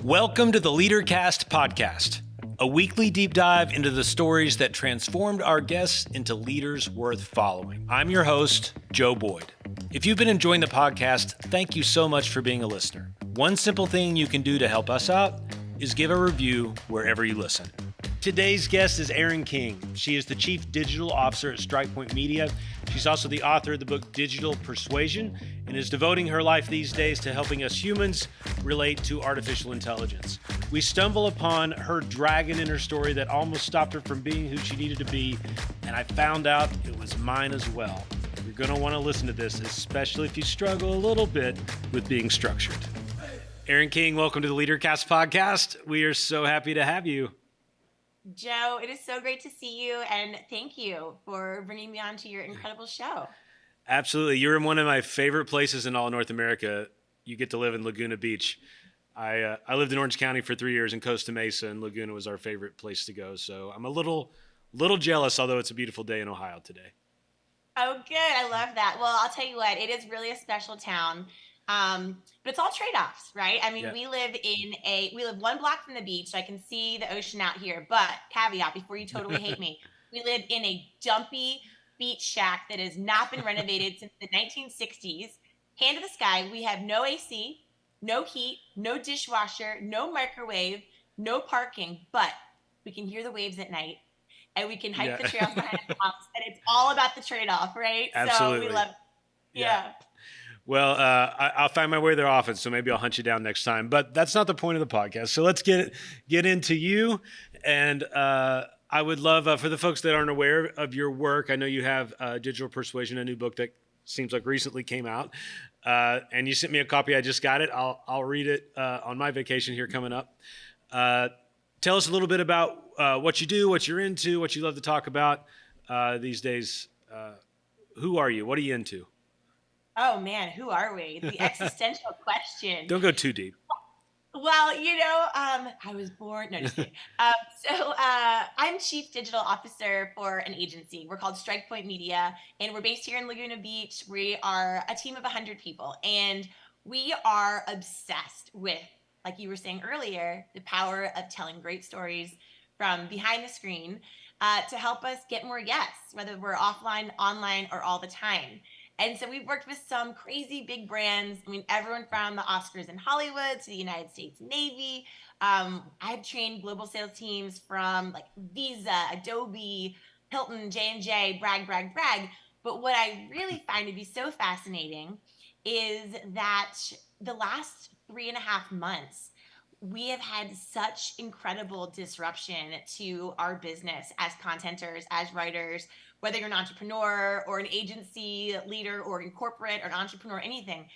Welcome to the LeaderCast podcast, a weekly deep dive into the stories that transformed our guests into leaders worth following. I'm your host, Joe Boyd. If you've been enjoying the podcast, thank you so much for being a listener. One simple thing you can do to help us out is give a review wherever you listen. Today's guest is Erin King. She is the Chief Digital Officer at Strikepoint Media. She's also the author of the book Digital Persuasion and is devoting her life these days to helping us humans relate to artificial intelligence. We stumble upon her dragon in her story that almost stopped her from being who she needed to be, and I found out it was mine as well. You're going to want to listen to this, especially if you struggle a little bit with being structured. Erin King, welcome to the LeaderCast podcast. We are so happy to have you. Joe, it is so great to see you, and thank you for bringing me on to your incredible show. Absolutely. You're in one of my favorite places in all North America. You get to live in Laguna Beach. I lived in Orange County for 3 years in Costa Mesa, and Laguna was our favorite place to go. So I'm a little jealous, although it's a beautiful day in Ohio today. Oh, good. I love that. Well, I'll tell you what, it is really a special town. But it's all trade-offs, right? I mean, we live one block from the beach, so I can see the ocean out here. But caveat, before you totally hate me, we live in a dumpy beach shack that has not been renovated since the 1960s. Hand to the sky, we have no AC, no heat, no dishwasher, no microwave, no parking, but we can hear the waves at night and we can hike the trails behind the house, and it's all about the trade-off, right? Absolutely. So we love it. Yeah. Well, I'll find my way there often, so maybe I'll hunt you down next time. But that's not the point of the podcast. So let's get into you. And I would love, for the folks that aren't aware of your work, I know you have Digital Persuasion, a new book that seems like recently came out. And you sent me a copy. I just got it. I'll read it on my vacation here coming up. Tell us a little bit about what you do, what you're into, what you love to talk about these days. Who are you? What are you into? Oh man, who are we? The existential question. Don't go too deep. Well, I was born, no, just kidding. I'm Chief Digital Officer for an agency. We're called Strikepoint Media, and we're based here in Laguna Beach. We are a team of 100 people, and we are obsessed with, like you were saying earlier, the power of telling great stories from behind the screen to help us get more yes, whether we're offline, online, or all the time. And so we've worked with some crazy big brands. I mean, everyone from the Oscars in Hollywood to the United States Navy. I've trained global sales teams from like Visa, Adobe, Hilton, J&J, brag. But what I really find to be so fascinating is that the last 3.5 months, we have had such incredible disruption to our business as contenters, as writers, whether you're an entrepreneur or an agency leader or in corporate or an entrepreneur, anything.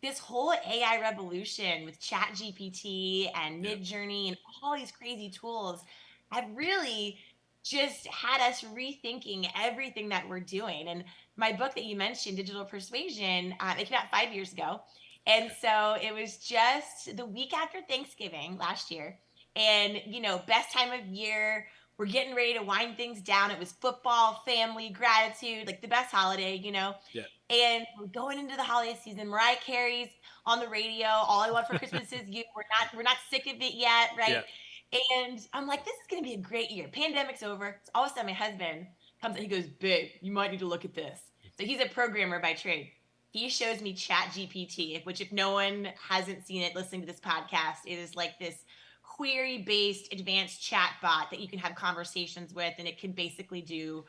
This whole AI revolution with ChatGPT and Midjourney and all these crazy tools have really just had us rethinking everything that we're doing. And my book that you mentioned, Digital Persuasion, it came out 5 years ago. And so it was just the week after Thanksgiving last year. And, best time of year, we're getting ready to wind things down. It was football, family, gratitude, like the best holiday, Yeah. And we're going into the holiday season. Mariah Carey's on the radio. All I Want for Christmas Is You. We're not sick of it yet, right? Yeah. And I'm like, this is going to be a great year. Pandemic's over. So all of a sudden, my husband comes and he goes, babe, you might need to look at this. So he's a programmer by trade. He shows me ChatGPT, which if no one hasn't seen it listening to this podcast, it is like this query-based advanced chat bot that you can have conversations with, and it can basically do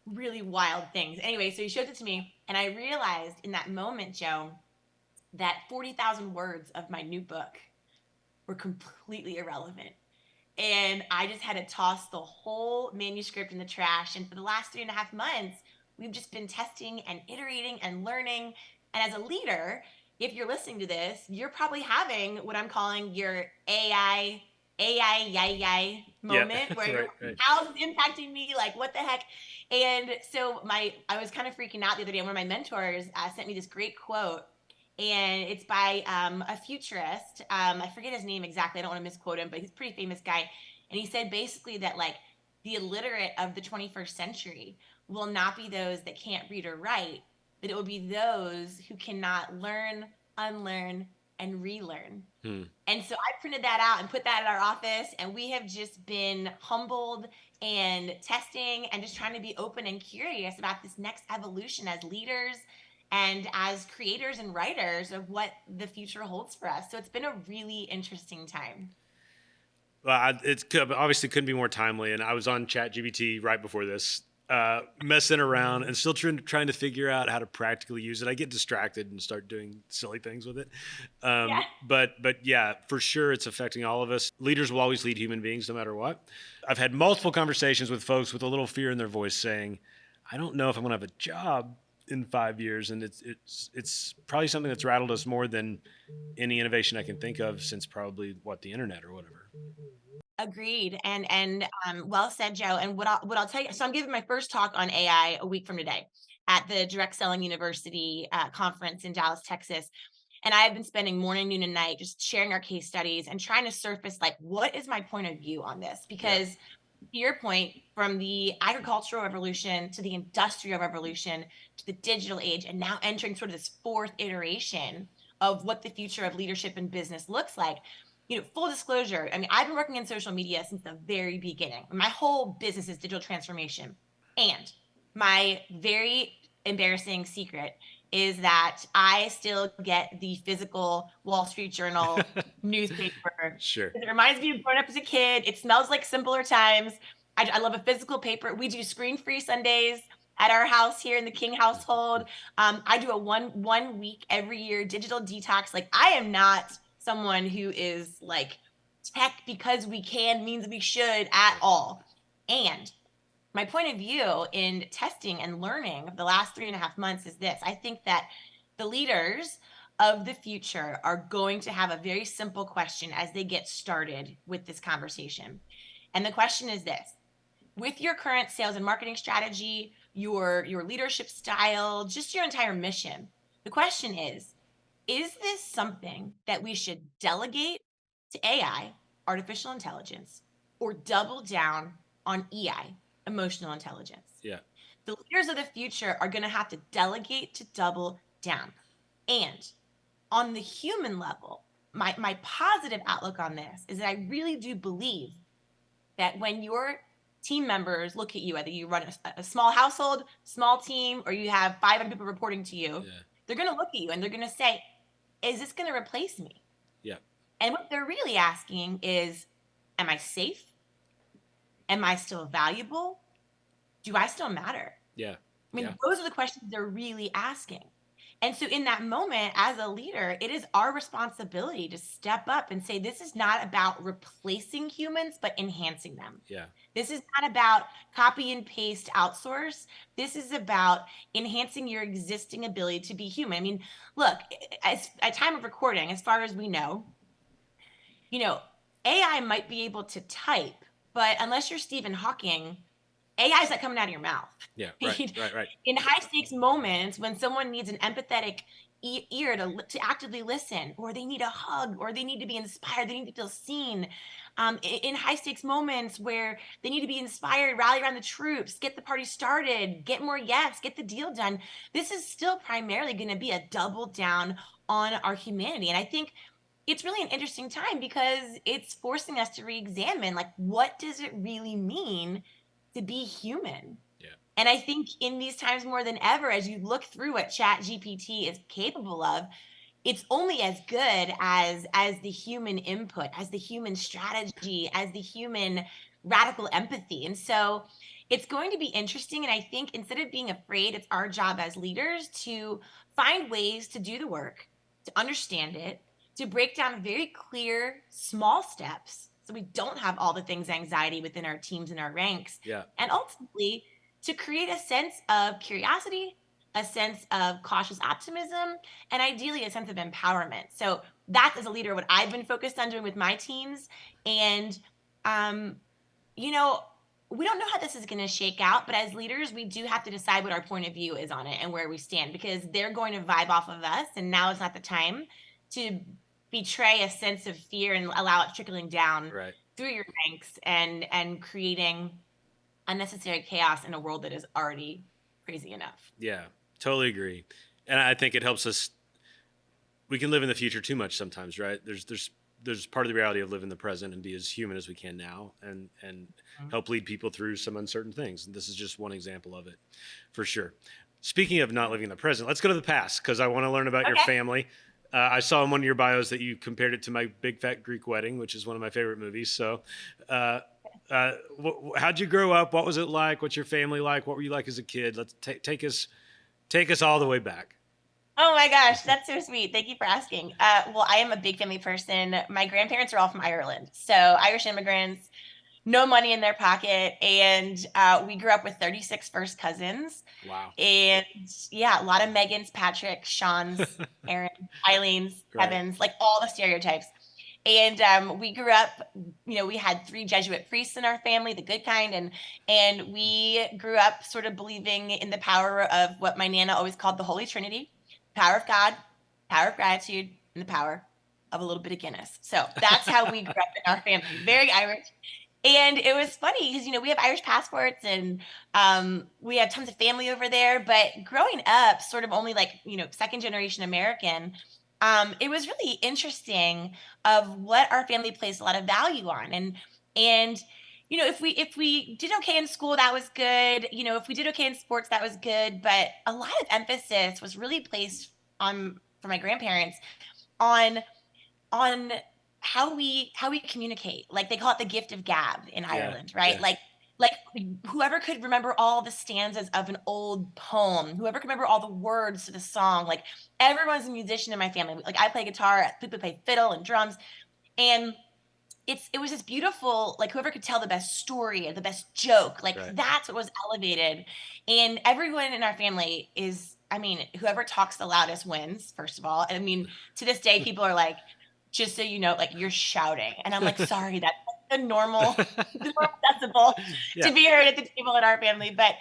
really wild things. Anyway, so he shows it to me, and I realized in that moment, Joe, that 40,000 words of my new book were completely irrelevant. And I just had to toss the whole manuscript in the trash. And for the last 3.5 months, we've just been testing and iterating and learning. And as a leader, if you're listening to this, you're probably having what I'm calling your AI moment where how's it impacting me? Like, what the heck? And so I was kind of freaking out the other day. One of my mentors sent me this great quote, and it's by a futurist. I forget his name exactly. I don't want to misquote him, but he's a pretty famous guy. And he said basically that like the illiterate of the 21st century will not be those that can't read or write, but it will be those who cannot learn, unlearn, and relearn. Hmm. And so I printed that out and put that in our office, and we have just been humbled and testing and just trying to be open and curious about this next evolution as leaders and as creators and writers of what the future holds for us. So it's been a really interesting time. Well, obviously couldn't be more timely. And I was on ChatGPT right before this, messing around and still trying to figure out how to practically use it. I get distracted and start doing silly things with it. Yeah. But yeah, for sure, it's affecting all of us. Leaders will always lead human beings no matter what. I've had multiple conversations with folks with a little fear in their voice saying, I don't know if I'm going to have a job in 5 years. And it's probably something that's rattled us more than any innovation I can think of since probably the internet or whatever. Agreed. And well said, Joe. And what I'll tell you, so I'm giving my first talk on AI a week from today at the Direct Selling University conference in Dallas, Texas. And I have been spending morning, noon, and night just sharing our case studies and trying to surface like what is my point of view on this? Because to your point, from the agricultural revolution to the industrial revolution to the digital age, and now entering sort of this fourth iteration of what the future of leadership and business looks like. Full disclosure, I mean, I've been working in social media since the very beginning. My whole business is digital transformation. And my very embarrassing secret is that I still get the physical Wall Street Journal newspaper. Sure. It reminds me of growing up as a kid. It smells like simpler times. I love a physical paper. We do screen-free Sundays at our house here in the King household. I do a one week every year digital detox. Like, I am not someone who is like tech because we can means we should at all. And my point of view in testing and learning of the last 3.5 months is this. I think that the leaders of the future are going to have a very simple question as they get started with this conversation. And the question is this: with your current sales and marketing strategy, your leadership style, just your entire mission, the question is this something that we should delegate to AI, artificial intelligence, or double down on EI, emotional intelligence? Yeah. The leaders of the future are going to have to delegate to double down. And on the human level, my positive outlook on this is that I really do believe that when your team members look at you, whether you run a small household, small team, or you have 500 people reporting to you, they're going to look at you and they're going to say, is this going to replace me? Yeah. And what they're really asking is, am I safe? Am I still valuable? Do I still matter? Yeah. I mean, those are the questions they're really asking. And so in that moment, as a leader, it is our responsibility to step up and say, this is not about replacing humans, but enhancing them. Yeah. This is not about copy and paste outsource. This is about enhancing your existing ability to be human. I mean, look, at time of recording, as far as we know, AI might be able to type, but unless you're Stephen Hawking, AI is not coming out of your mouth. Yeah, right. In high stakes moments, when someone needs an empathetic ear to actively listen, or they need a hug, or they need to be inspired, they need to feel seen. In high stakes moments where they need to be inspired, rally around the troops, get the party started, get more yes, get the deal done. This is still primarily going to be a double down on our humanity. And I think it's really an interesting time because it's forcing us to re-examine, like, what does it really mean to be human? Yeah. And I think in these times more than ever, as you look through what ChatGPT is capable of, it's only as good as the human input, as the human strategy, as the human radical empathy. And so it's going to be interesting. And I think instead of being afraid, it's our job as leaders to find ways to do the work, to understand it, to break down very clear, small steps so we don't have all the things anxiety within our teams and our ranks. Yeah. And ultimately, to create a sense of curiosity, a sense of cautious optimism, and ideally a sense of empowerment. So that's, as a leader, what I've been focused on doing with my teams. And, we don't know how this is going to shake out, but as leaders, we do have to decide what our point of view is on it and where we stand, because they're going to vibe off of us. And now is not the time to betray a sense of fear and allow it trickling down through your ranks and creating unnecessary chaos in a world that is already crazy enough. Yeah, totally agree. And I think it helps us we can live in the future too much sometimes, right? There's part of the reality of live in the present and be as human as we can now, and help lead people through some uncertain things. And this is just one example of it, for sure. Speaking of not living in the present, let's go to the past because I want to learn about your Okay. family. I saw in one of your bios that you compared it to My Big Fat Greek Wedding, which is one of my favorite movies. So, uh, how'd you grow up? What was it like? What's your family like? What were you like as a kid? Let's take us all the way back. Oh my gosh, that's so sweet. Thank you for asking. Well, I am a big family person. My grandparents are all from Ireland, so Irish immigrants, no money in their pocket, and we grew up with 36 first cousins. Wow. And yeah, a lot of Megans, Patrick, Sean's, Aaron, Eileen's, Right. Kevin's, like all the stereotypes. And we grew up, we had three Jesuit priests in our family, the good kind, and we grew up sort of believing in the power of what my Nana always called the Holy Trinity: power of God, power of gratitude, and the power of a little bit of Guinness. So that's how we grew up in our family, very Irish. And it was funny because, we have Irish passports and we have tons of family over there. But growing up, sort of only like, second generation American, it was really interesting of what our family placed a lot of value on. And if we did okay in school, that was good. If we did okay in sports, that was good. But a lot of emphasis was really placed on for my grandparents on on how we communicate. Like they call it the gift of gab in Yeah. Ireland, right? Yeah. Like whoever could remember all the stanzas of an old poem, whoever could remember all the words to the song, like everyone's a musician in my family. Like I play guitar, people play fiddle and drums, and it was just beautiful. Like whoever could tell the best story or the best joke, like Right. that's what was elevated. And everyone in our family is, I mean, whoever talks the loudest wins, first of all. I mean, to this day, people are like, just so you know, like you're shouting. And I'm like, sorry, that's like the normal, the normal decibel Yeah. to be heard at the table in our family. But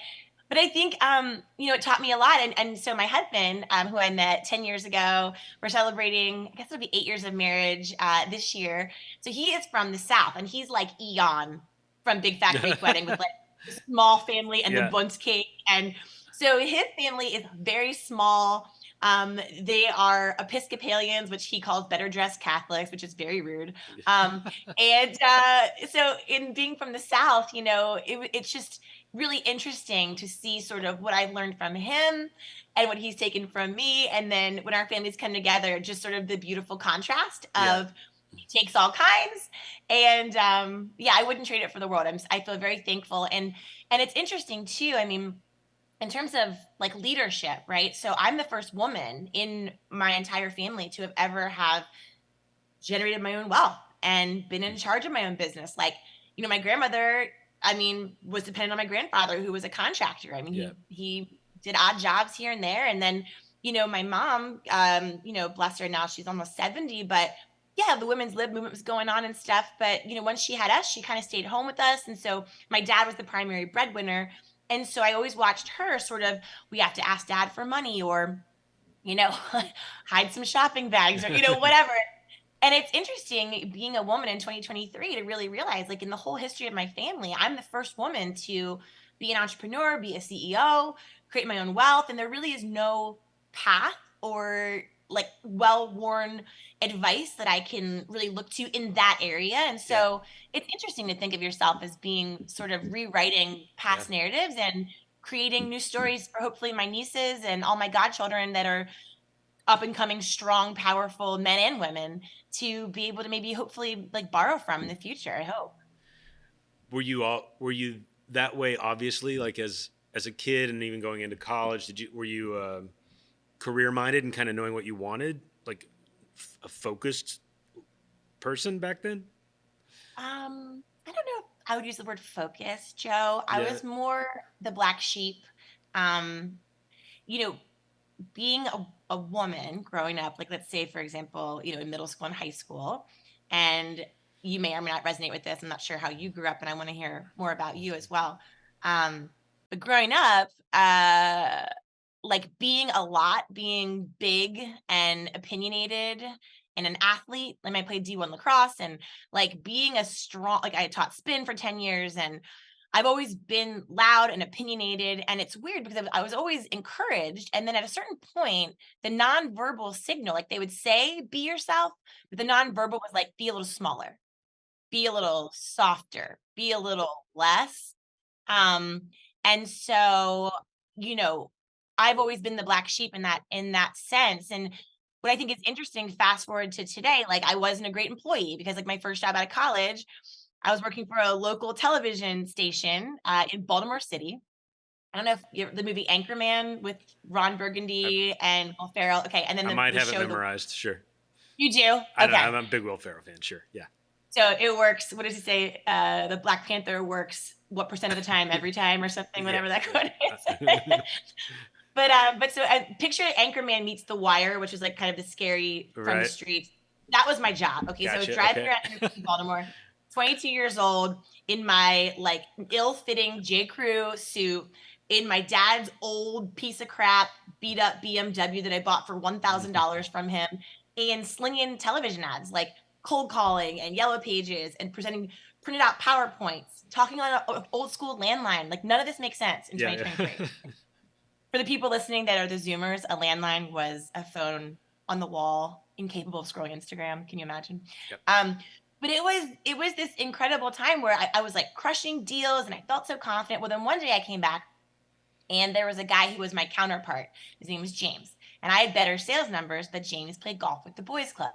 I think it taught me a lot. And so my husband, who I met 10 years ago, we're celebrating, I guess it'll be 8 years of marriage this year. So he is from the South and he's like Eon from Big Fat Greek Wedding with like the small family and the Yeah. bundt cake. And so his family is very small. They are Episcopalians, which he calls better dressed Catholics, which is very rude. Um, and so in being from the South, it's just really interesting to see sort of what I've learned from him and what he's taken from me. And then when our families come together, just sort of the beautiful contrast Yeah. of he takes all kinds. And yeah, I wouldn't trade it for the world. I feel very thankful. And it's interesting too. I mean, in terms of like leadership, right? So I'm the first woman in my entire family to have ever have generated my own wealth and been in charge of my own business. Like, my grandmother, I mean, was dependent on my grandfather, who was a contractor. I mean, Yeah. he did odd jobs here and there. And then, my mom, bless her, now she's almost 70, but yeah, the women's lib movement was going on and stuff. But, once she had us, she kind of stayed home with us. And so my dad was the primary breadwinner. And so I always watched her sort of, we have to ask dad for money or, you know, hide some shopping bags or, whatever. And it's interesting being a woman in 2023 to really realize, like, in the whole history of my family, I'm the first woman to be an entrepreneur, be a CEO, create my own wealth. And there really is no path or like well-worn advice that I can really look to in that area. And Yeah. so it's interesting to think of yourself as being sort of rewriting Yeah. past narratives and creating new stories for hopefully my nieces and all my godchildren that are up and coming strong, powerful men and women to be able to maybe hopefully like borrow from in the future, I hope. Were you that way obviously like as a kid and even going into college? Were you career minded and kind of knowing what you wanted, like a focused person back then? I don't know if I would use the word focus, Joe. I Yeah. was more the black sheep. Um, you know, being a woman growing up, like let's say, for example, in middle school and high school, and you may or may not resonate with this. I'm not sure how you grew up, and I want to hear more about you as well. But growing up, like being a lot, being big and opinionated and an athlete, like I played D1 lacrosse and like being a strong, like I taught spin for 10 years and I've always been loud and opinionated, and it's weird because I was always encouraged. And then at a certain point, the nonverbal signal, like they would say, be yourself, but the nonverbal was like, be a little smaller, be a little softer, be a little less. Um, and so, you know, I've always been the black sheep in that sense. And what I think is interesting, fast forward to today, like I wasn't a great employee because like my first job out of college, I was working for a local television station in Baltimore City. I don't know if the movie Anchorman with Ron I, Burgundy and Will Ferrell. Okay, and then I might the have it show. memorized. Sure. You do? I know. Okay. I'm a big Will Ferrell fan. Sure. Yeah. So it works. What does he say? The Black Panther works what percent of the time, every time, or something, Yeah. whatever that quote Yeah. is. But so I picture Anchorman meets The Wire, which is like kind of the scary from the Right. streets. That was my job. Okay, so I was Gotcha. driving Okay. around in Baltimore, 22 years old, in my like ill-fitting J. Crew suit, in my dad's old piece of crap, beat up BMW that I bought for $1,000 from him, and slinging television ads like cold calling and yellow pages and presenting printed out PowerPoints, talking on an old school landline. Like none of this makes sense in Yeah. 2023. For the people listening that are the Zoomers, a landline was a phone on the wall, incapable of scrolling Instagram. Can you imagine? Yep. But it was this incredible time where I was like crushing deals and I felt so confident. Well, then one day I came back and there was a guy who was my counterpart. His name was James. And I had better sales numbers, but James played golf with the boys club.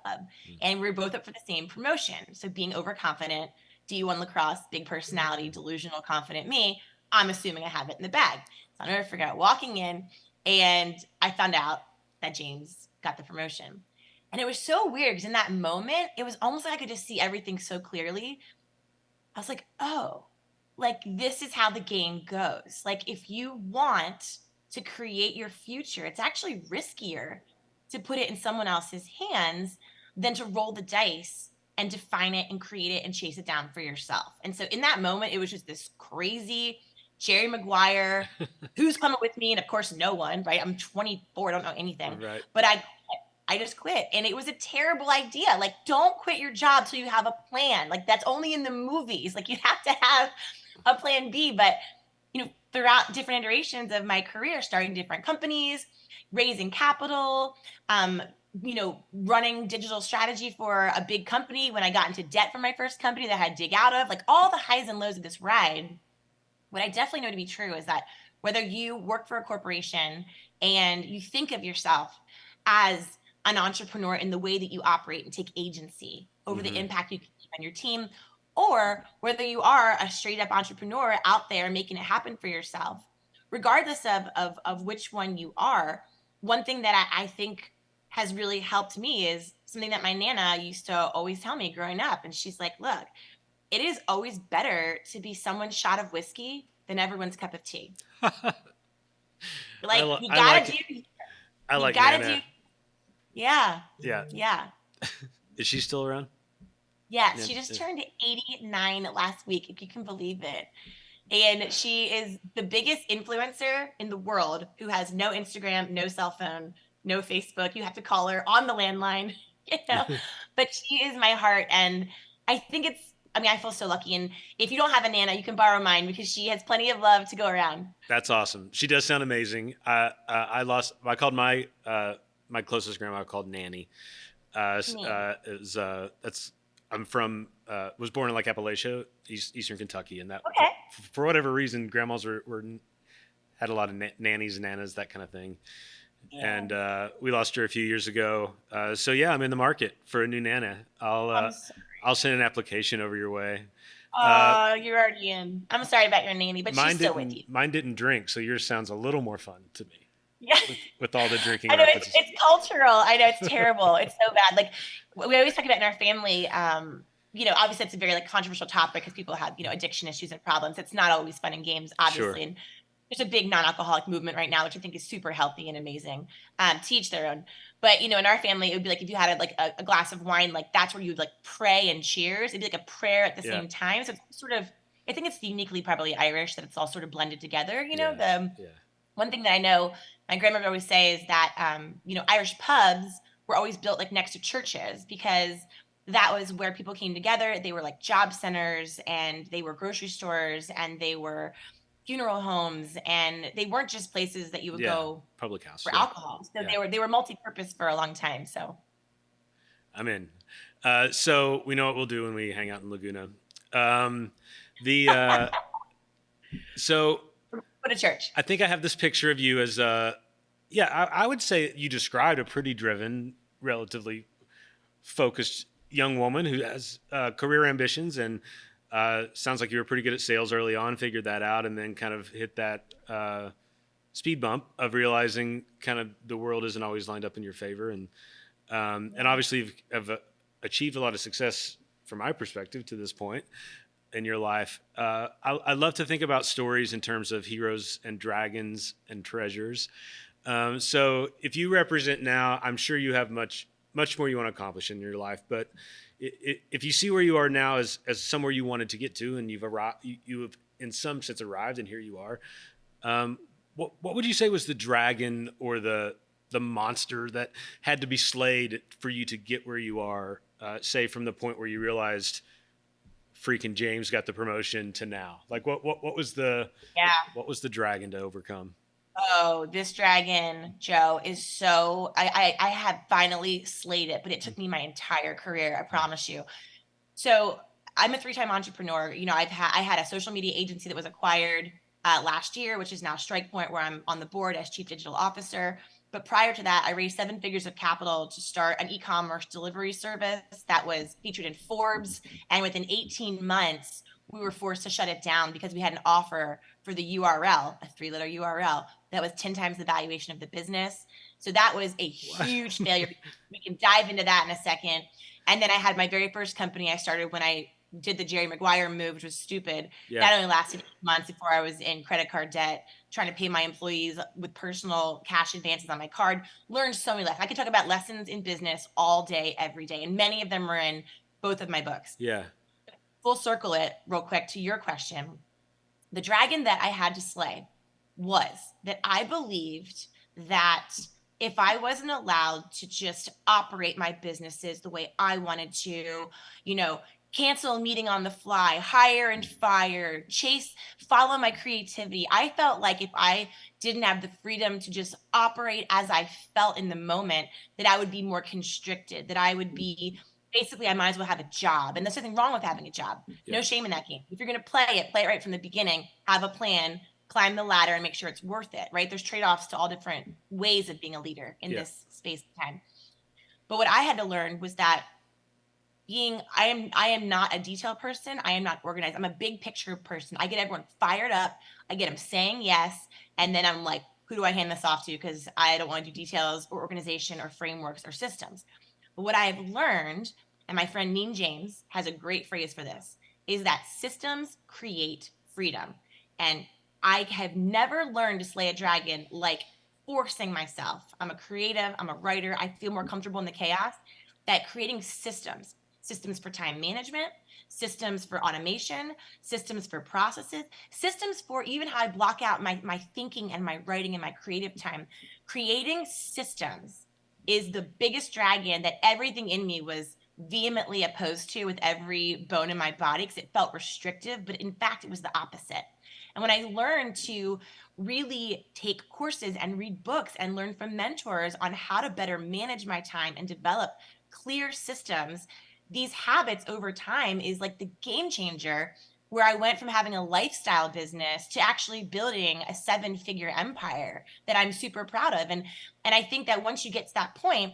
And we were both up for the same promotion. So being overconfident, D1 lacrosse, big personality, delusional, confident me, I'm assuming I have it in the bag. So I'll never forget walking in and I found out that James got the promotion. And it was so weird because in that moment, it was almost like I could just see everything so clearly. I was like, oh, like this is how the game goes. Like if you want to create your future, it's actually riskier to put it in someone else's hands than to roll the dice and define it and create it and chase it down for yourself. And so in that moment, it was just this crazy Jerry Maguire, who's coming with me? And of course, no one, right? I'm 24, I don't know anything. Right. But I just quit. And it was a terrible idea. Like, don't quit your job till you have a plan. Like, that's only in the movies. Like, you have to have a plan B. But, throughout different iterations of my career, starting different companies, raising capital, running digital strategy for a big company when I got into debt for my first company that I had to dig out of, like all the highs and lows of this ride, what I definitely know to be true is that whether you work for a corporation and you think of yourself as an entrepreneur in the way that you operate and take agency over the impact you can keep on your team, or whether you are a straight up entrepreneur out there making it happen for yourself, regardless of which one you are, one thing that I think has really helped me is something that my Nana used to always tell me growing up. And she's like, look, it is always better to be someone's shot of whiskey than everyone's cup of tea. Like you gotta do. I like gotta Nana. do. Yeah. Yeah. Yeah. Is she still around? Yeah. She just turned 89 last week, if you can believe it. And she is the biggest influencer in the world who has no Instagram, no cell phone, no Facebook. You have to call her on the landline, but she is my heart. And I feel so lucky. And if you don't have a Nana, you can borrow mine because she has plenty of love to go around. That's awesome. She does sound amazing. I called my closest grandma called Nanny. I'm from, was born in like Appalachia, Eastern Kentucky. And that, okay. for whatever reason, grandmas had a lot of nannies and nanas, that kind of thing. Yeah. And we lost her a few years ago. So yeah, I'm in the market for a new nana. I'll send an application over your way. You're already in. I'm sorry about your nanny, but she's still with you. Mine didn't drink, so yours sounds a little more fun to me. Yeah. With all the drinking. I know it's cultural. I know it's terrible. It's so bad. Like we always talk about in our family, obviously it's a very like controversial topic because people have, addiction issues and problems. It's not always fun and games, obviously. Sure. And there's a big non-alcoholic movement right now, which I think is super healthy and amazing. To each their own. But, in our family, it would be like if you had a glass of wine, like that's where you would like pray and cheers. It'd be like a prayer at the same time. So it's sort of, I think it's uniquely probably Irish that it's all sort of blended together. One thing that I know my grandmother would always say is that, Irish pubs were always built like next to churches because that was where people came together. They were like job centers, and they were grocery stores, and they were funeral homes, and they weren't just places that you would go Public house. for alcohol. So Yeah. they were multi-purpose for a long time. So I'm in. So we know what we'll do when we hang out in Laguna. So go to church. I think I have this picture of you as I would say you described a pretty driven, relatively focused young woman who has career ambitions, and sounds like you were pretty good at sales early on, figured that out, and then kind of hit that speed bump of realizing kind of the world isn't always lined up in your favor. And obviously have achieved a lot of success from my perspective to this point in your life. I love to think about stories in terms of heroes and dragons and treasures. So if you represent now, I'm sure you have much more you want to accomplish in your life, but if you see where you are now as somewhere you wanted to get to, and you've arrived, you have in some sense arrived, and here you are. What would you say was the dragon or the monster that had to be slayed for you to get where you are? Say from the point where you realized freaking James got the promotion to now. Like what was the dragon to overcome? Oh, this dragon, Joe, is so I have finally slayed it, but it took me my entire career, I promise you. So I'm a 3-time entrepreneur. You know, I had a social media agency that was acquired last year, which is now Strikepoint, where I'm on the board as chief digital officer. But prior to that, I raised 7 figures of capital to start an e-commerce delivery service that was featured in Forbes. And within 18 months, we were forced to shut it down because we had an offer for the URL, a 3-letter URL, that was 10 times the valuation of the business. So that was a huge failure. We can dive into that in a second. And then I had my very first company I started when I did the Jerry Maguire move, which was stupid. Yeah. That only lasted 8 months before I was in credit card debt, trying to pay my employees with personal cash advances on my card. Learned so many lessons. I could talk about lessons in business all day, every day. And many of them are in both of my books. Yeah. Full circle it real quick to your question. The dragon that I had to slay was that I believed that if I wasn't allowed to just operate my businesses the way I wanted to, you know, cancel a meeting on the fly, hire and fire, follow my creativity. I felt like if I didn't have the freedom to just operate as I felt in the moment, that I would be more constricted, that I would be basically, I might as well have a job. And there's nothing wrong with having a job. Yeah. No shame in that game. If you're going to play it right from the beginning, have a plan, climb the ladder, and make sure it's worth it, right? There's trade-offs to all different ways of being a leader in this space of time. But what I had to learn was that I am not a detail person. I am not organized. I'm a big picture person. I get everyone fired up. I get them saying yes. And then I'm like, who do I hand this off to? Because I don't want to do details or organization or frameworks or systems. But what I've learned, and my friend Mean James has a great phrase for this, is that systems create freedom. And I have never learned to slay a dragon like forcing myself. I'm a creative, I'm a writer. I feel more comfortable in the chaos. That creating systems for time management, systems for automation, systems for processes, systems for even how I block out my thinking and my writing and my creative time. Creating systems is the biggest dragon that everything in me was vehemently opposed to with every bone in my body, because it felt restrictive, but in fact, it was the opposite. And when I learned to really take courses and read books and learn from mentors on how to better manage my time and develop clear systems, these habits over time is like the game changer, where I went from having a lifestyle business to actually building a 7-figure empire that I'm super proud of. And I think that once you get to that point,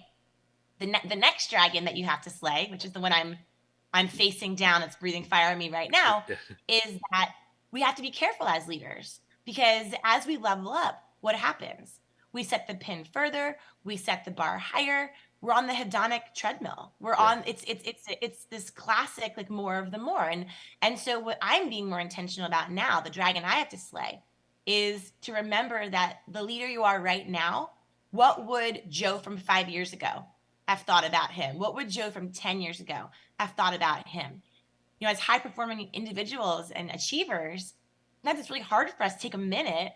the next dragon that you have to slay, which is the one I'm facing down, it's breathing fire on me right now, is that we have to be careful as leaders, because as we level up, what happens? We set the pin further, we set the bar higher. We're on the hedonic treadmill. We're on, it's this classic, like more of the more. And so what I'm being more intentional about now, the dragon I have to slay, is to remember that the leader you are right now, what would Joe from 5 years ago have thought about him? What would Joe from 10 years ago have thought about him? You know, as high performing individuals and achievers, sometimes it's really hard for us to take a minute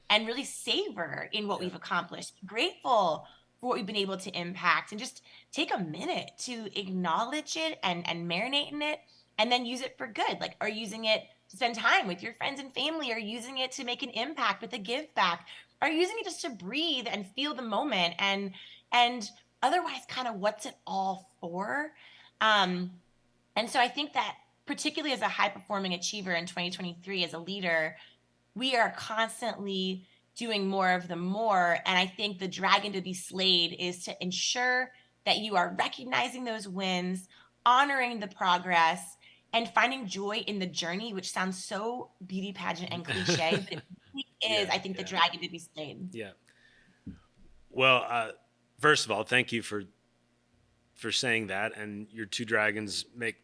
and really savor in what we've accomplished. Grateful for what we've been able to impact, and just take a minute to acknowledge it and marinate in it, and then use it for good. Like, are you using it to spend time with your friends and family? Are you using it to make an impact with a give back? Are you using it just to breathe and feel the moment? And otherwise, kind of what's it all for? Um, and so I think that particularly as a high performing achiever in 2023, as a leader, we are constantly doing more of the more. And I think the dragon to be slayed is to ensure that you are recognizing those wins, honoring the progress, and finding joy in the journey, which sounds so beauty pageant and cliche, but it really is, I think, the dragon to be slayed. Yeah. Well, first of all, thank you for saying that, and your two dragons make a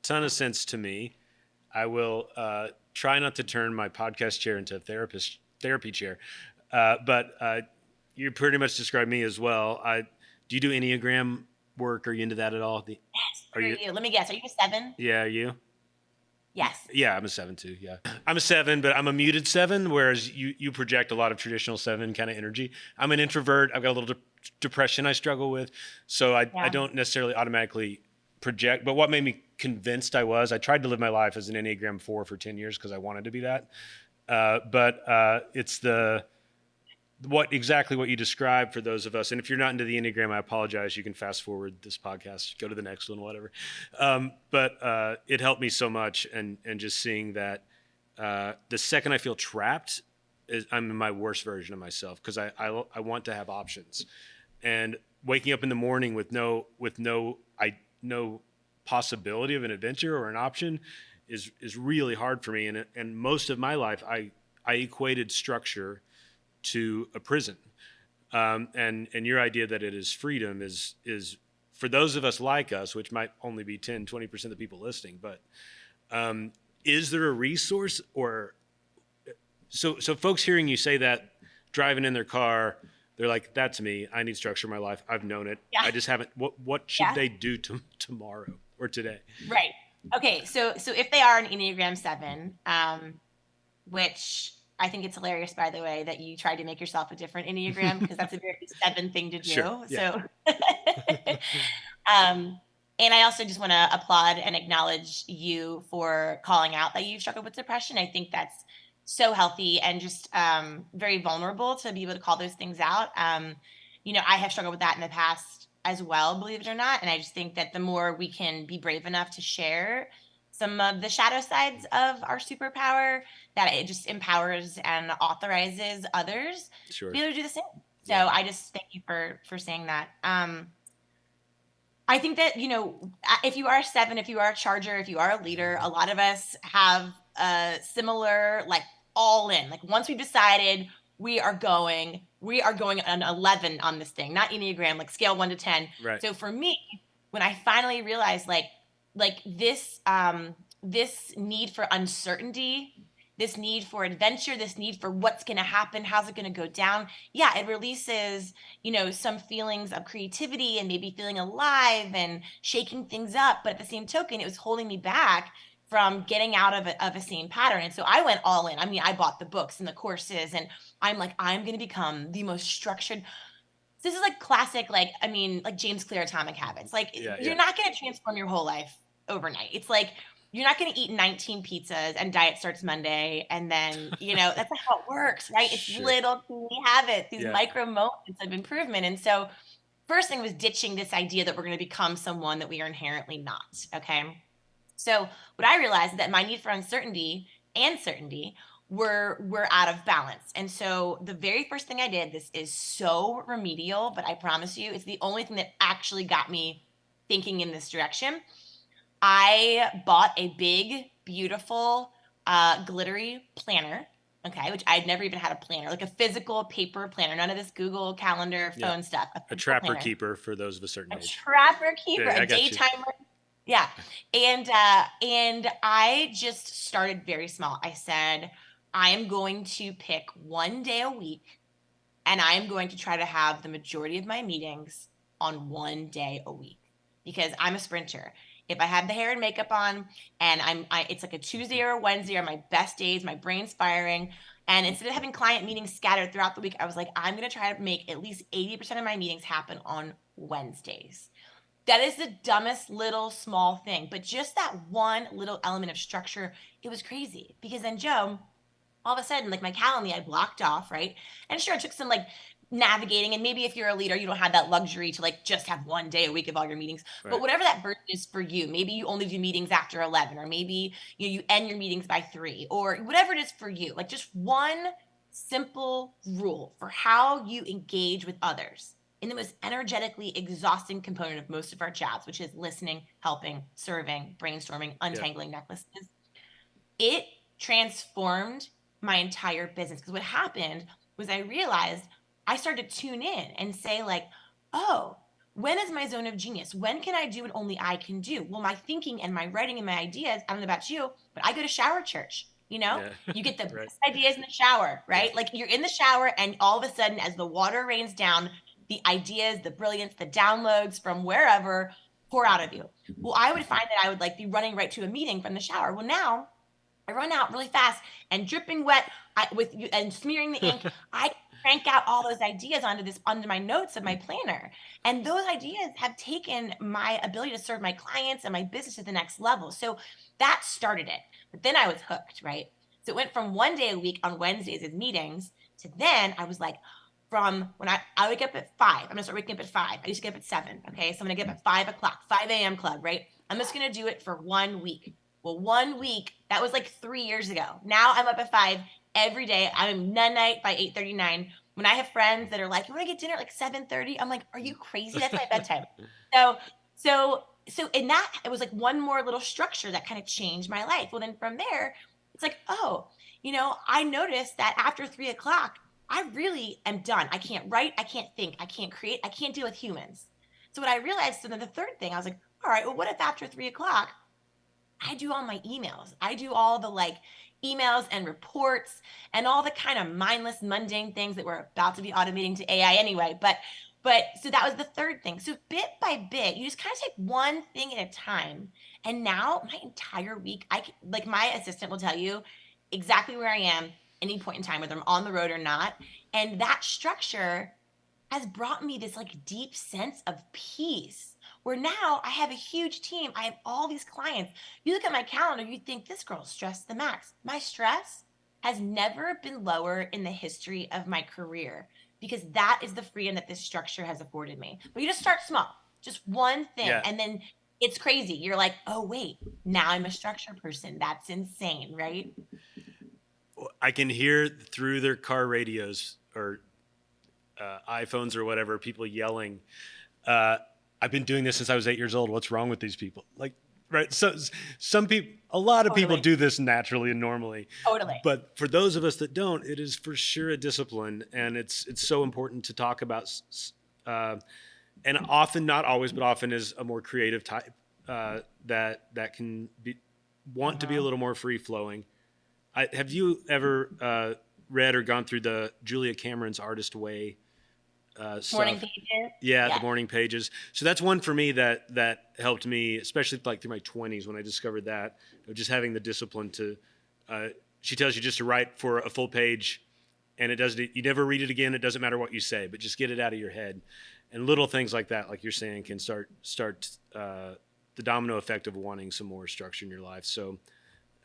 ton of sense to me. I will try not to turn my podcast chair into a therapy chair, but you pretty much described me as well. Do you do Enneagram work? Are you into that at all? Yes, are you? Let me guess. Are you a 7? Yeah, are you? Yes. Yeah, I'm a 7 too. Yeah, I'm a 7, but I'm a muted 7, whereas you project a lot of traditional 7 kind of energy. I'm an introvert. I've got a little depression I struggle with, so I don't necessarily automatically project. But what made me convinced I tried to live my life as an Enneagram 4 for 10 years because I wanted to be that. But it's exactly what you described for those of us. And if you're not into the Enneagram, I apologize. You can fast forward this podcast, go to the next one, whatever. But it helped me so much. And just seeing that the second I feel trapped, I'm in my worst version of myself because I want to have options. And waking up in the morning with no possibility of an adventure or an option is really hard for me. And most of my life, I equated structure to a prison. And your idea that it is freedom is for those of us like us, which might only be 10, 20% of the people listening, but is there a resource or so folks hearing you say that driving in their car, they're like, that's me. I need structure in my life. I've known it. Yeah. I just haven't. What should they do tomorrow or today? Right. Okay. So if they are an Enneagram 7, which I think it's hilarious, by the way, that you tried to make yourself a different Enneagram, because that's a very 7 thing to do. Sure. Yeah. So, and I also just want to applaud and acknowledge you for calling out that you've struggled with depression. I think that's so healthy and just very vulnerable to be able to call those things out. I have struggled with that in the past as well, believe it or not. And I just think that the more we can be brave enough to share some of the shadow sides of our superpower, that it just empowers and authorizes others to be able to do the same. So I just thank you for saying that. I think that, if you are a 7, if you are a charger, if you are a leader, a lot of us have a similar, like, all in. Like, once we've decided we are going an 11 on this thing, not Enneagram, like scale 1 to 10. Right. So for me, when I finally realized like this need for uncertainty, this need for adventure, this need for what's going to happen, how's it going to go down? Yeah, it releases, some feelings of creativity and maybe feeling alive and shaking things up. But at the same token, it was holding me back from getting out of a same pattern. And so I went all in. I mean, I bought the books and the courses, and I'm like, I'm going to become the most structured. This is like classic, like James Clear Atomic Habits. Like, you're not going to transform your whole life overnight. It's like, you're not going to eat 19 pizzas and diet starts Monday. And then, that's not how it works, right? It's little teeny habits, these micro moments of improvement. And so first thing was ditching this idea that we're going to become someone that we are inherently not. Okay. So what I realized is that my need for uncertainty and certainty were out of balance. And so the very first thing I did, this is so remedial, but I promise you, it's the only thing that actually got me thinking in this direction. I bought a big, beautiful, glittery planner, okay, which I'd never even had a planner, like a physical paper planner, none of this Google Calendar, phone stuff. A trapper planner. Keeper for those of a certain age. A trapper keeper, a daytimer. Yeah. And I just started very small. I said, I am going to pick one day a week, and I am going to try to have the majority of my meetings on one day a week, because I'm a sprinter. if I have the hair and makeup on and it's like a Tuesday or a Wednesday are my best days, my brain's firing. And instead of having client meetings scattered throughout the week, I was like, I'm going to try to make at least 80% of my meetings happen on Wednesdays. That is the dumbest little small thing, but just that one little element of structure, it was crazy. Because then Joe, all of a sudden, like my calendar, I blocked off, right? And sure, it took some like navigating. And maybe if you're a leader, you don't have that luxury to like just have one day a week of all your meetings. Right. But whatever that version is for you, maybe you only do meetings after 11, or maybe you end your meetings by 3, or whatever it is for you. Like just one simple rule for how you engage with others in the most energetically exhausting component of most of our jobs, which is listening, helping, serving, brainstorming, untangling necklaces. It transformed my entire business. Because what happened was I realized I started to tune in and say like, oh, when is my zone of genius? When can I do what only I can do? Well, my thinking and my writing and my ideas, I don't know about you, but I go to shower church. You get the best ideas in the shower, right? Like you're in the shower and all of a sudden as the water rains down, the ideas, the brilliance, the downloads from wherever pour out of you. Well, I would find that I would like be running right to a meeting from the shower. Well, now I run out really fast and dripping wet and smearing the ink. I crank out all those ideas onto my notes of my planner. And those ideas have taken my ability to serve my clients and my business to the next level. So that started it. But then I was hooked, right? So it went from one day a week on Wednesdays as meetings to then I was like, from when I wake up at 5, I'm gonna start waking up at 5. I used to get up at 7. Okay. So I'm gonna get up at 5 o'clock, 5 a.m. club, right? I'm just gonna do it for 1 week. Well, 1 week, that was like 3 years ago. Now I'm up at 5 every day. I'm nun night by 8:39. When I have friends that are like, you want to get dinner at like 7:30? I'm like, are you crazy? That's my bedtime. So in that, it was like one more little structure that kind of changed my life. Well, then from there, it's like, oh, I noticed that after 3 o'clock, I really am done. I can't write. I can't think. I can't create. I can't deal with humans. So what I realized, so then the third thing, I was like, all right, well, what if after 3 o'clock, I do all my emails. I do all the like emails and reports and all the kind of mindless, mundane things that we're about to be automating to AI anyway. But so that was the third thing. So bit by bit, you just kind of take one thing at a time. And now my entire week, like my assistant will tell you exactly where I am any point in time, whether I'm on the road or not. And that structure has brought me this like deep sense of peace where now I have a huge team. I have all these clients. You look at my calendar, you think this girl's stressed the max. My stress has never been lower in the history of my career because that is the freedom that this structure has afforded me. But you just start small, just one thing. Yeah. And then it's crazy. You're like, oh, wait, now I'm a structure person. That's insane, right? I can hear through their car radios or iPhones or whatever, people yelling, I've been doing this since I was 8 years old. What's wrong with these people? Like, right. So some people, a lot of people do this naturally and normally. Totally. But for those of us that don't, it is for sure a discipline. And it's so important to talk about, and often, not always, but often is a more creative type that can want to be a little more free flowing. Have you ever read or gone through the Julia Cameron's Artist Way stuff? Morning pages? Yeah, the morning pages. So that's one for me that helped me, especially like through my 20s when I discovered that, just having the discipline to, she tells you just to write for a full page and you never read it again. It doesn't matter what you say, but just get it out of your head. And little things like that, like you're saying, can start the domino effect of wanting some more structure in your life. So,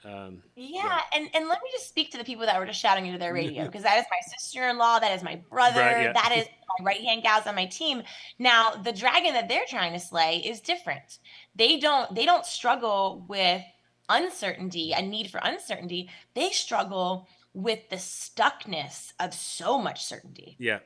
And let me just speak to the people that were just shouting into their radio, because that is my sister-in-law, that is my brother, that is my right-hand gals on my team. Now, the dragon that they're trying to slay is different. They don't struggle with uncertainty, a need for uncertainty. They struggle with the stuckness of so much certainty. Yeah.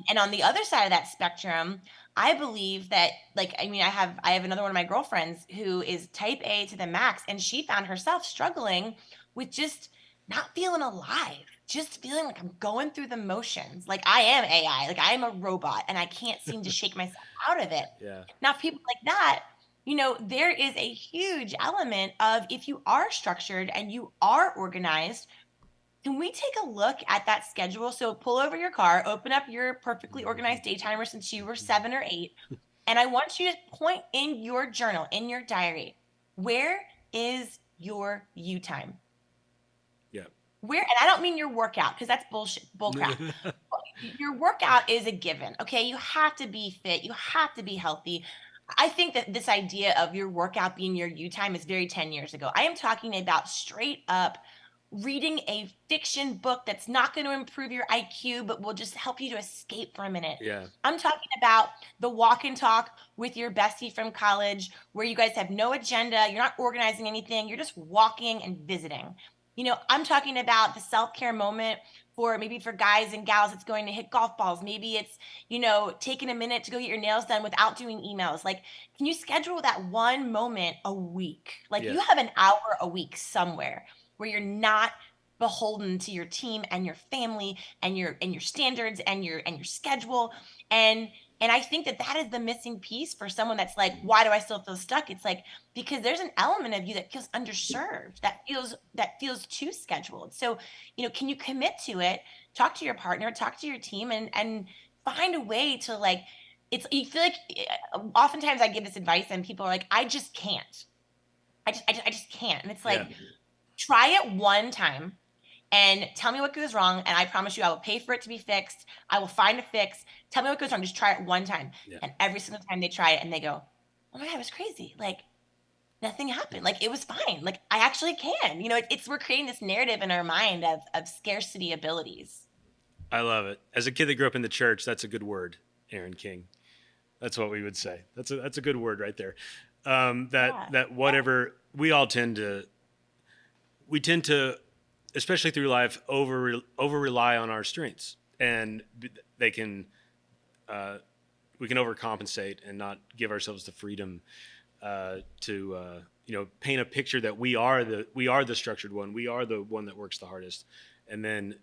And on the other side of that spectrum, I believe that, like, I mean, I have another one of my girlfriends who is type A to the max, and she found herself struggling with just not feeling alive, just feeling like I'm going through the motions. Like I am AI, like I am a robot, and I can't seem to shake myself out of it. Yeah. Now, people like that, there is a huge element of, if you are structured and you are organized, can we take a look at that schedule? So pull over your car, open up your perfectly organized day timer since you were 7 or 8, And I want you to point in your journal, in your diary, where is your you time? Yeah. Where, and I don't mean your workout, because that's bullshit, bullcrap. Your workout is a given, okay? You have to be fit. You have to be healthy. I think that this idea of your workout being your you time is very 10 years ago. I am talking about straight up reading a fiction book that's not going to improve your IQ, but will just help you to escape for a minute. Yeah. I'm talking about the walk and talk with your bestie from college, where you guys have no agenda. You're not organizing anything. You're just walking and visiting. I'm talking about the self-care moment maybe for guys and gals, it's going to hit golf balls. Maybe it's, taking a minute to go get your nails done without doing emails. Like, can you schedule that one moment a week? Like, Yeah. you have an hour a week somewhere where you're not beholden to your team and your family and your standards and your schedule. And I think that is the missing piece for someone that's like, why do I still feel stuck? It's like, because there's an element of you that feels underserved, that feels too scheduled. So, can you commit to it? Talk to your partner, talk to your team, and find a way to, like, you feel like, oftentimes I give this advice and people are like, I just can't. I just can't. And it's like, try it one time and tell me what goes wrong. And I promise you, I will pay for it to be fixed. I will find a fix. Tell me what goes wrong. Just try it one time. Yeah. And every single time they try it and they go, oh my God, it was crazy. Like, nothing happened. Like, it was fine. Like, I actually can. We're creating this narrative in our mind of scarcity abilities. I love it. As a kid that grew up in the church, that's a good word, Erin King. That's what we would say. That's a good word right there. That whatever we all tend to, especially through life, over rely on our strengths, and we can overcompensate and not give ourselves the freedom to paint a picture that we are the structured one, we are the one that works the hardest, and then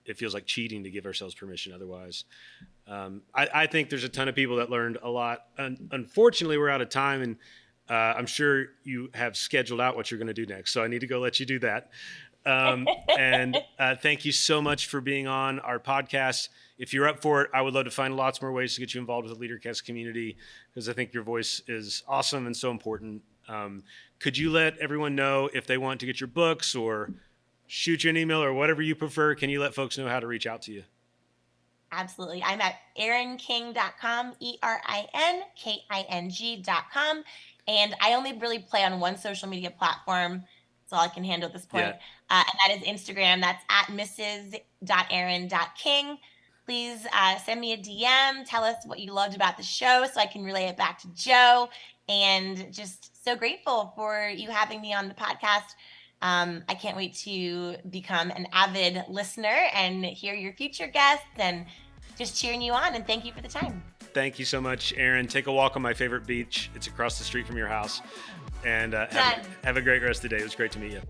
it feels like cheating to give ourselves permission otherwise. I think there's a ton of people that learned a lot. Unfortunately, we're out of time, and I'm sure you have scheduled out what you're going to do next, so I need to go let you do that. And thank you so much for being on our podcast. If you're up for it, I would love to find lots more ways to get you involved with the LeaderCast community, because I think your voice is awesome and so important. Could you let everyone know if they want to get your books or shoot you an email or whatever you prefer? Can you let folks know how to reach out to you? Absolutely. I'm at erinking.com, ERINKING.com. And I only really play on one social media platform. That's all I can handle at this point. And that is Instagram. That's at mrs.erin.king. Please send me a DM. Tell us what you loved about the show so I can relay it back to Joe. And just so grateful for you having me on the podcast. I can't wait to become an avid listener and hear your future guests, and just cheering you on. And thank you for the time. Thank you so much, Erin. Take a walk on my favorite beach. It's across the street from your house. And have a great rest of the day. It was great to meet you.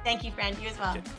Thank you, friend. You as well. Okay.